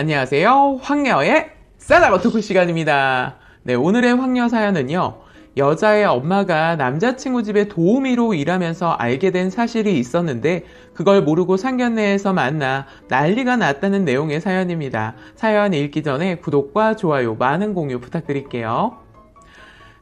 안녕하세요. 황녀의 싸다고 토크 시간입니다. 네, 오늘의 황녀 사연은요. 여자의 엄마가 남자친구 집에 도우미로 일하면서 알게 된 사실이 있었는데 그걸 모르고 상견례에서 만나 난리가 났다는 내용의 사연입니다. 사연 읽기 전에 구독과 좋아요, 많은 공유 부탁드릴게요.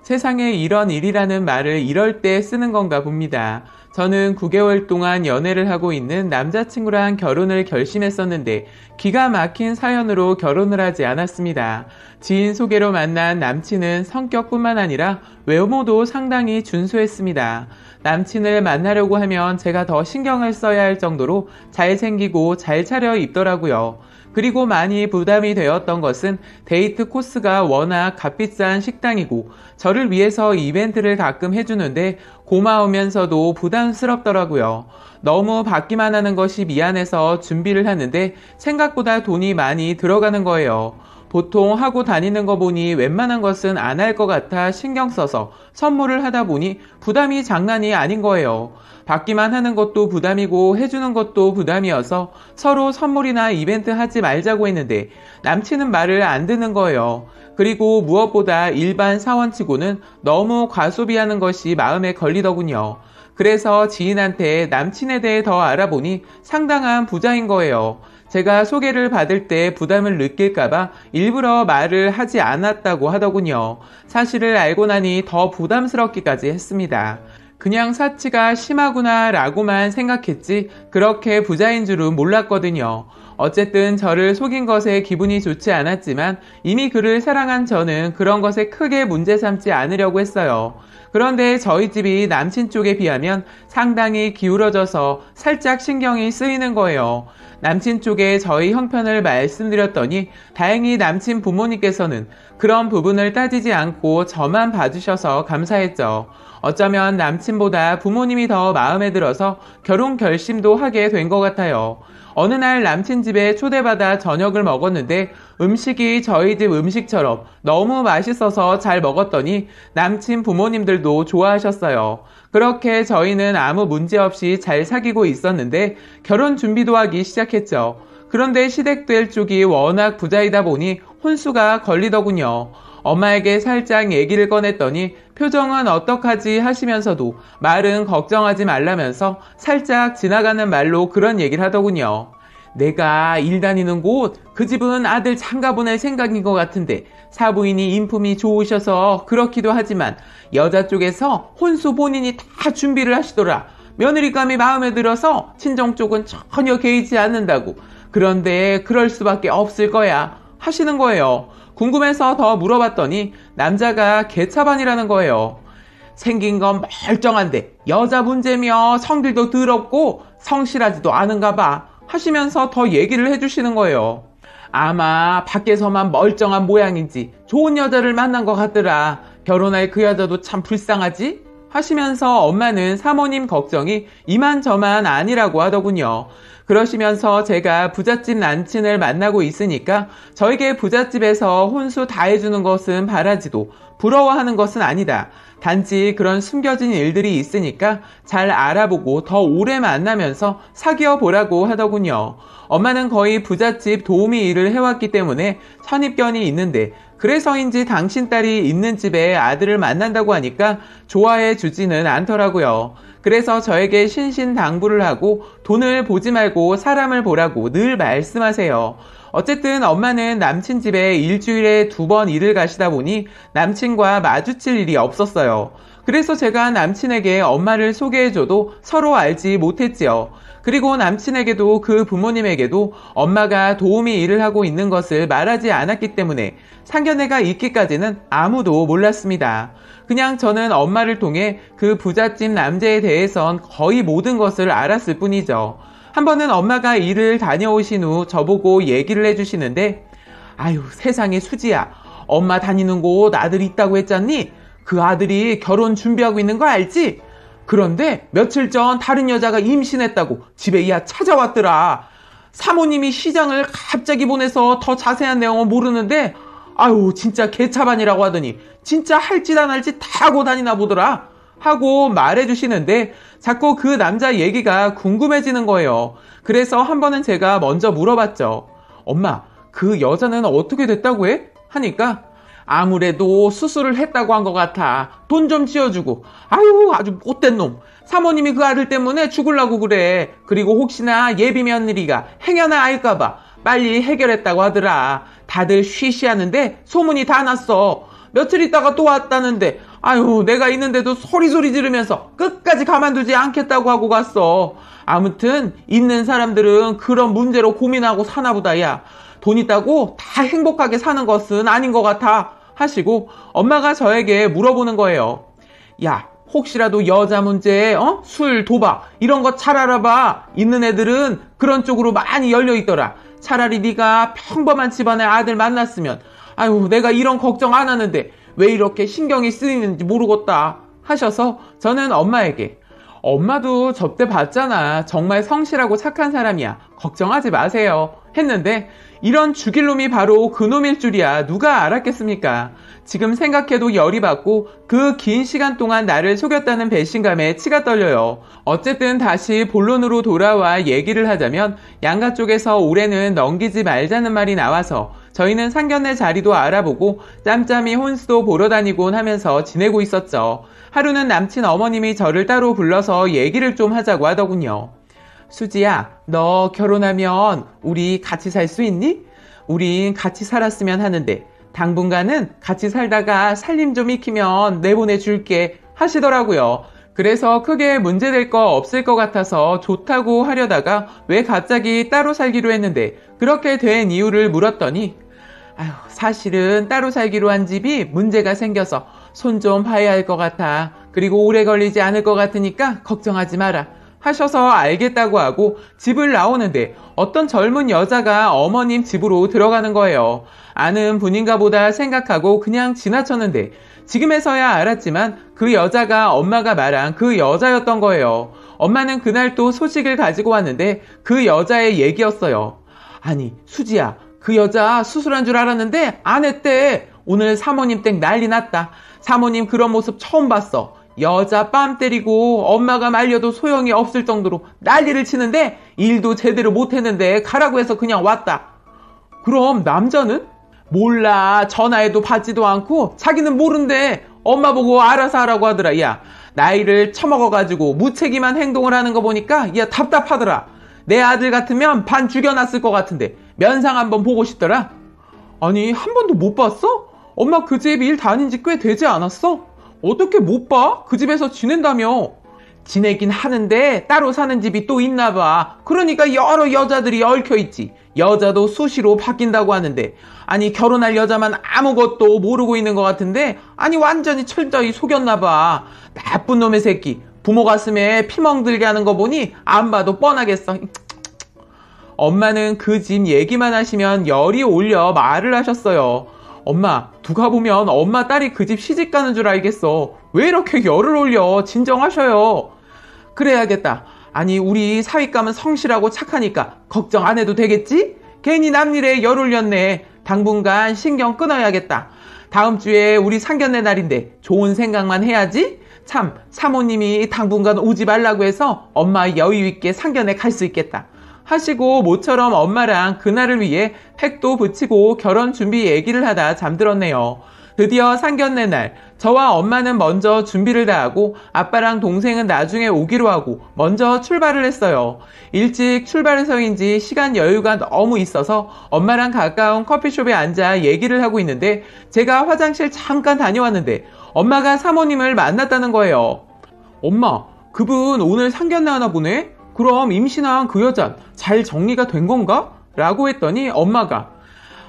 세상에 이런 일이라는 말을 이럴 때 쓰는 건가 봅니다. 저는 9개월 동안 연애를 하고 있는 남자친구랑 결혼을 결심했었는데 기가 막힌 사연으로 결혼을 하지 않았습니다. 지인 소개로 만난 남친은 성격뿐만 아니라 외모도 상당히 준수했습니다. 남친을 만나려고 하면 제가 더 신경을 써야 할 정도로 잘생기고 잘 차려입더라고요. 그리고 많이 부담이 되었던 것은 데이트 코스가 워낙 값비싼 식당이고 저를 위해서 이벤트를 가끔 해주는데 고마우면서도 부담스럽더라고요. 너무 받기만 하는 것이 미안해서 준비를 하는데 생각보다 돈이 많이 들어가는 거예요. 보통 하고 다니는 거 보니 웬만한 것은 안 할 것 같아 신경 써서 선물을 하다 보니 부담이 장난이 아닌 거예요. 받기만 하는 것도 부담이고 해주는 것도 부담이어서 서로 선물이나 이벤트 하지 말자고 했는데 남친은 말을 안 듣는 거예요. 그리고 무엇보다 일반 사원치고는 너무 과소비하는 것이 마음에 걸리더군요. 그래서 지인한테 남친에 대해 더 알아보니 상당한 부자인 거예요. 제가 소개를 받을 때 부담을 느낄까봐 일부러 말을 하지 않았다고 하더군요. 사실을 알고 나니 더 부담스럽기까지 했습니다. 그냥 사치가 심하구나 라고만 생각했지 그렇게 부자인 줄은 몰랐거든요. 어쨌든 저를 속인 것에 기분이 좋지 않았지만 이미 그를 사랑한 저는 그런 것에 크게 문제 삼지 않으려고 했어요. 그런데 저희 집이 남친 쪽에 비하면 상당히 기울어져서 살짝 신경이 쓰이는 거예요. 남친 쪽에 저희 형편을 말씀드렸더니 다행히 남친 부모님께서는 그런 부분을 따지지 않고 저만 봐주셔서 감사했죠. 어쩌면 남친보다 부모님이 더 마음에 들어서 결혼 결심도 하게 된 것 같아요. 어느 날 남친 집에 초대받아 저녁을 먹었는데 음식이 저희 집 음식처럼 너무 맛있어서 잘 먹었더니 남친 부모님들도 좋아하셨어요. 그렇게 저희는 아무 문제 없이 잘 사귀고 있었는데 결혼 준비도 하기 시작했죠. 그런데 시댁들 쪽이 워낙 부자이다 보니 혼수가 걸리더군요. 엄마에게 살짝 얘기를 꺼냈더니 표정은 어떡하지 하시면서도 말은 걱정하지 말라면서 살짝 지나가는 말로 그런 얘기를 하더군요. 내가 일 다니는 곳, 그 집은 아들 장가 보낼 생각인 것 같은데 사부인이 인품이 좋으셔서 그렇기도 하지만 여자 쪽에서 혼수 본인이 다 준비를 하시더라. 며느리감이 마음에 들어서 친정 쪽은 전혀 개의치 않는다고. 그런데 그럴 수밖에 없을 거야 하시는 거예요. 궁금해서 더 물어봤더니 남자가 개차반이라는 거예요. 생긴 건 멀쩡한데 여자 문제며 성질도 더럽고 성실하지도 않은가 봐 하시면서 더 얘기를 해주시는 거예요. 아마 밖에서만 멀쩡한 모양인지 좋은 여자를 만난 것 같더라. 결혼할 그 여자도 참 불쌍하지? 하시면서 엄마는 사모님 걱정이 이만저만 아니라고 하더군요. 그러시면서 제가 부잣집 남친을 만나고 있으니까 저에게 부잣집에서 혼수 다 해주는 것은 바라지도 부러워하는 것은 아니다. 단지 그런 숨겨진 일들이 있으니까 잘 알아보고 더 오래 만나면서 사귀어 보라고 하더군요. 엄마는 거의 부잣집 도우미 일을 해왔기 때문에 선입견이 있는데 그래서인지 당신 딸이 있는 집에 아들을 만난다고 하니까 좋아해 주지는 않더라고요. 그래서 저에게 신신당부를 하고 돈을 보지 말고 사람을 보라고 늘 말씀하세요. 어쨌든 엄마는 남친 집에 일주일에 2번 일을 가시다 보니 남친과 마주칠 일이 없었어요. 그래서 제가 남친에게 엄마를 소개해줘도 서로 알지 못했지요. 그리고 남친에게도 그 부모님에게도 엄마가 도우미 일을 하고 있는 것을 말하지 않았기 때문에 상견례가 있기까지는 아무도 몰랐습니다. 그냥 저는 엄마를 통해 그 부잣집 남자에 대해선 거의 모든 것을 알았을 뿐이죠. 한 번은 엄마가 일을 다녀오신 후 저보고 얘기를 해주시는데 아유 세상에 수지야, 엄마 다니는 곳 아들 있다고 했잖니? 그 아들이 결혼 준비하고 있는 거 알지? 그런데 며칠 전 다른 여자가 임신했다고 집에 이야 찾아왔더라. 사모님이 시장을 갑자기 보내서 더 자세한 내용은 모르는데 아유 진짜 개차반이라고 하더니 진짜 할 짓 안 할 짓 다 하고 다니나 보더라 하고 말해주시는데 자꾸 그 남자 얘기가 궁금해지는 거예요. 그래서 한 번은 제가 먼저 물어봤죠. 엄마, 그 여자는 어떻게 됐다고 해? 하니까 아무래도 수술을 했다고 한 것 같아. 돈 좀 지어주고. 아유, 아주 못된 놈. 사모님이 그 아들 때문에 죽으려고 그래. 그리고 혹시나 예비 며느리가 행여나 알까봐 빨리 해결했다고 하더라. 다들 쉬쉬하는데 소문이 다 났어. 며칠 있다가 또 왔다는데 아유, 내가 있는데도 소리소리 지르면서 끝까지 가만두지 않겠다고 하고 갔어. 아무튼 있는 사람들은 그런 문제로 고민하고 사나보다. 야, 돈 있다고 다 행복하게 사는 것은 아닌 것 같아 하시고 엄마가 저에게 물어보는 거예요. 야, 혹시라도 여자 문제, 술, 도박 이런 거 잘 알아봐. 있는 애들은 그런 쪽으로 많이 열려있더라. 차라리 네가 평범한 집안의 아들 만났으면 아유, 내가 이런 걱정 안 하는데 왜 이렇게 신경이 쓰이는지 모르겠다 하셔서 저는 엄마에게 엄마도 접대 봤잖아. 정말 성실하고 착한 사람이야. 걱정하지 마세요 했는데 이런 죽일 놈이 바로 그 놈일 줄이야 누가 알았겠습니까? 지금 생각해도 열이 받고 그 긴 시간 동안 나를 속였다는 배신감에 치가 떨려요. 어쨌든 다시 본론으로 돌아와 얘기를 하자면 양가 쪽에서 올해는 넘기지 말자는 말이 나와서 저희는 상견례 자리도 알아보고 짬짬이 혼수도 보러 다니곤 하면서 지내고 있었죠. 하루는 남친 어머님이 저를 따로 불러서 얘기를 좀 하자고 하더군요. 수지야, 너 결혼하면 우리 같이 살 수 있니? 우린 같이 살았으면 하는데 당분간은 같이 살다가 살림 좀 익히면 내보내줄게 하시더라고요. 그래서 크게 문제될 거 없을 것 같아서 좋다고 하려다가 왜 갑자기 따로 살기로 했는데 그렇게 된 이유를 물었더니 아유, 사실은 따로 살기로 한 집이 문제가 생겨서 손 좀 봐야 할 것 같아. 그리고 오래 걸리지 않을 것 같으니까 걱정하지 마라 하셔서 알겠다고 하고 집을 나오는데 어떤 젊은 여자가 어머님 집으로 들어가는 거예요. 아는 분인가 보다 생각하고 그냥 지나쳤는데 지금에서야 알았지만 그 여자가 엄마가 말한 그 여자였던 거예요. 엄마는 그날 또 소식을 가지고 왔는데 그 여자의 얘기였어요. 아니, 수지야, 그 여자 수술한 줄 알았는데 안 했대. 오늘 사모님 댁 난리 났다. 사모님 그런 모습 처음 봤어. 여자 뺨 때리고 엄마가 말려도 소용이 없을 정도로 난리를 치는데 일도 제대로 못했는데 가라고 해서 그냥 왔다. 그럼 남자는? 몰라. 전화해도 받지도 않고 자기는 모른대. 엄마 보고 알아서 하라고 하더라. 야, 나이를 처먹어가지고 무책임한 행동을 하는 거 보니까 야, 답답하더라. 내 아들 같으면 반 죽여놨을 것 같은데 면상 한번 보고 싶더라. 아니, 한 번도 못 봤어? 엄마 그 집 일 다닌 지 꽤 되지 않았어? 어떻게 못 봐? 그 집에서 지낸다며. 지내긴 하는데 따로 사는 집이 또 있나 봐. 그러니까 여러 여자들이 얽혀있지. 여자도 수시로 바뀐다고 하는데 아니, 결혼할 여자만 아무것도 모르고 있는 것 같은데 아니, 완전히 철저히 속였나 봐. 나쁜 놈의 새끼. 부모 가슴에 피멍들게 하는 거 보니 안 봐도 뻔하겠어. 엄마는 그 집 얘기만 하시면 열이 올려 말을 하셨어요. 엄마, 누가 보면 엄마 딸이 그 집 시집 가는 줄 알겠어. 왜 이렇게 열을 올려? 진정하셔요. 그래야겠다. 아니, 우리 사윗감은 성실하고 착하니까 걱정 안 해도 되겠지? 괜히 남일에 열 올렸네. 당분간 신경 끊어야겠다. 다음 주에 우리 상견례 날인데 좋은 생각만 해야지. 참, 사모님이 당분간 오지 말라고 해서 엄마 여유 있게 상견례 갈 수 있겠다 하시고 모처럼 엄마랑 그날을 위해 팩도 붙이고 결혼 준비 얘기를 하다 잠들었네요. 드디어 상견례 날, 저와 엄마는 먼저 준비를 다 하고 아빠랑 동생은 나중에 오기로 하고 먼저 출발을 했어요. 일찍 출발해서인지 시간 여유가 너무 있어서 엄마랑 가까운 커피숍에 앉아 얘기를 하고 있는데 제가 화장실 잠깐 다녀왔는데 엄마가 사모님을 만났다는 거예요. 엄마, 그분 오늘 상견례 하나 보네? 그럼 임신한 그 여자 잘 정리가 된 건가? 라고 했더니 엄마가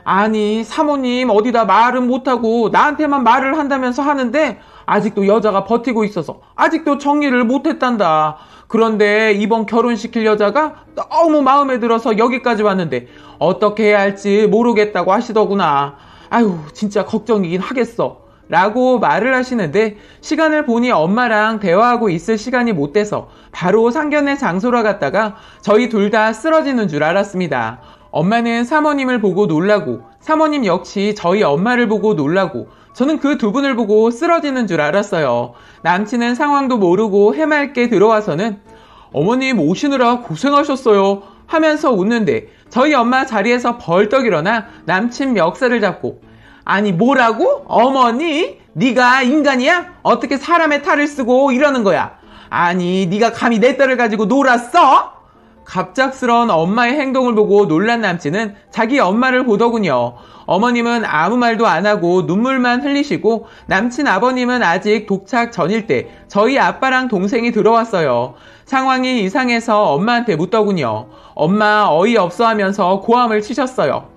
아니, 사모님 어디다 말은 못하고 나한테만 말을 한다면서 하는데 아직도 여자가 버티고 있어서 아직도 정리를 못했단다. 그런데 이번 결혼시킬 여자가 너무 마음에 들어서 여기까지 왔는데 어떻게 해야 할지 모르겠다고 하시더구나. 아유, 진짜 걱정이긴 하겠어. 라고 말을 하시는데 시간을 보니 엄마랑 대화하고 있을 시간이 못 돼서 바로 상견례 장소로 갔다가 저희 둘 다 쓰러지는 줄 알았습니다. 엄마는 사모님을 보고 놀라고 사모님 역시 저희 엄마를 보고 놀라고 저는 그 두 분을 보고 쓰러지는 줄 알았어요. 남친은 상황도 모르고 해맑게 들어와서는 어머님 오시느라 고생하셨어요 하면서 웃는데 저희 엄마 자리에서 벌떡 일어나 남친 멱살을 잡고 아니 뭐라고? 어머니? 네가 인간이야? 어떻게 사람의 탈을 쓰고 이러는 거야? 아니 네가 감히 내 딸을 가지고 놀았어? 갑작스러운 엄마의 행동을 보고 놀란 남친은 자기 엄마를 보더군요. 어머님은 아무 말도 안 하고 눈물만 흘리시고 남친 아버님은 아직 도착 전일 때 저희 아빠랑 동생이 들어왔어요. 상황이 이상해서 엄마한테 묻더군요. 엄마 어이없어 하면서 고함을 치셨어요.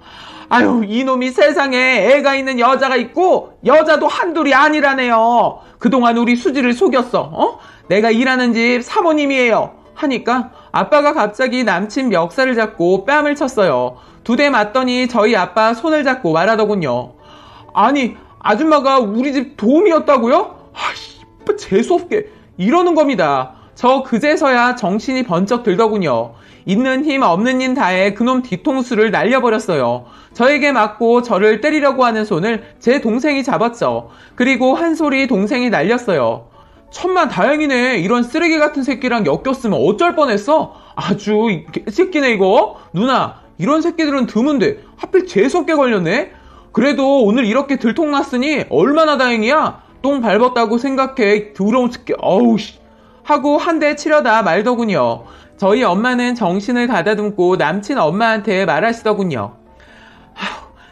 아유 이놈이 세상에 애가 있는 여자가 있고 여자도 한둘이 아니라네요. 그동안 우리 수지를 속였어. 내가 일하는 집 사모님이에요. 하니까 아빠가 갑자기 남친 멱살을 잡고 뺨을 쳤어요. 두 대 맞더니 저희 아빠 손을 잡고 말하더군요. 아니 아줌마가 우리 집 도움이었다고요? 아이씨 재수없게 이러는 겁니다. 저 그제서야 정신이 번쩍 들더군요. 있는 힘 없는 힘 다해 그놈 뒤통수를 날려버렸어요. 저에게 맞고 저를 때리려고 하는 손을 제 동생이 잡았죠. 그리고 한 소리 동생이 날렸어요. 천만 다행이네. 이런 쓰레기 같은 새끼랑 엮였으면 어쩔 뻔했어. 아주 새끼네 이거. 누나 이런 새끼들은 드문데 하필 재수없게 걸렸네. 그래도 오늘 이렇게 들통났으니 얼마나 다행이야. 똥 밟았다고 생각해. 더러운 새끼. 어우씨 하고 한 대 치려다 말더군요. 저희 엄마는 정신을 가다듬고 남친 엄마한테 말하시더군요.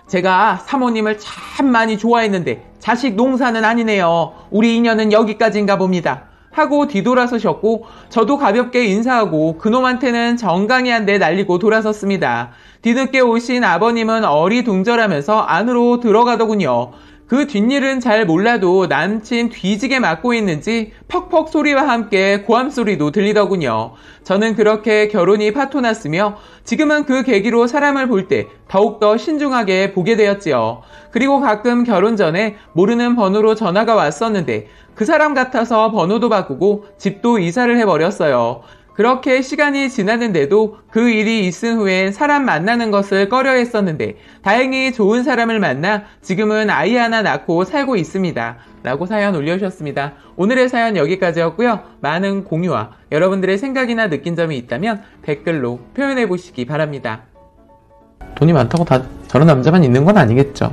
제가 사모님을 참 많이 좋아했는데 자식 농사는 아니네요. 우리 인연은 여기까지인가 봅니다. 하고 뒤돌아서셨고 저도 가볍게 인사하고 그놈한테는 정강이 한 대 날리고 돌아섰습니다. 뒤늦게 오신 아버님은 어리둥절하면서 안으로 들어가더군요. 그 뒷일은 잘 몰라도 남친 뒤지게 맞고 있는지 퍽퍽 소리와 함께 고함 소리도 들리더군요. 저는 그렇게 결혼이 파토났으며 지금은 그 계기로 사람을 볼 때 더욱더 신중하게 보게 되었지요. 그리고 가끔 결혼 전에 모르는 번호로 전화가 왔었는데 그 사람 같아서 번호도 바꾸고 집도 이사를 해버렸어요. 그렇게 시간이 지났는데도 그 일이 있은 후엔 사람 만나는 것을 꺼려 했었는데 다행히 좋은 사람을 만나 지금은 아이 하나 낳고 살고 있습니다. 라고 사연 올려주셨습니다. 오늘의 사연 여기까지였고요. 많은 공유와 여러분들의 생각이나 느낀 점이 있다면 댓글로 표현해 보시기 바랍니다. 돈이 많다고 다 저런 남자만 있는 건 아니겠죠.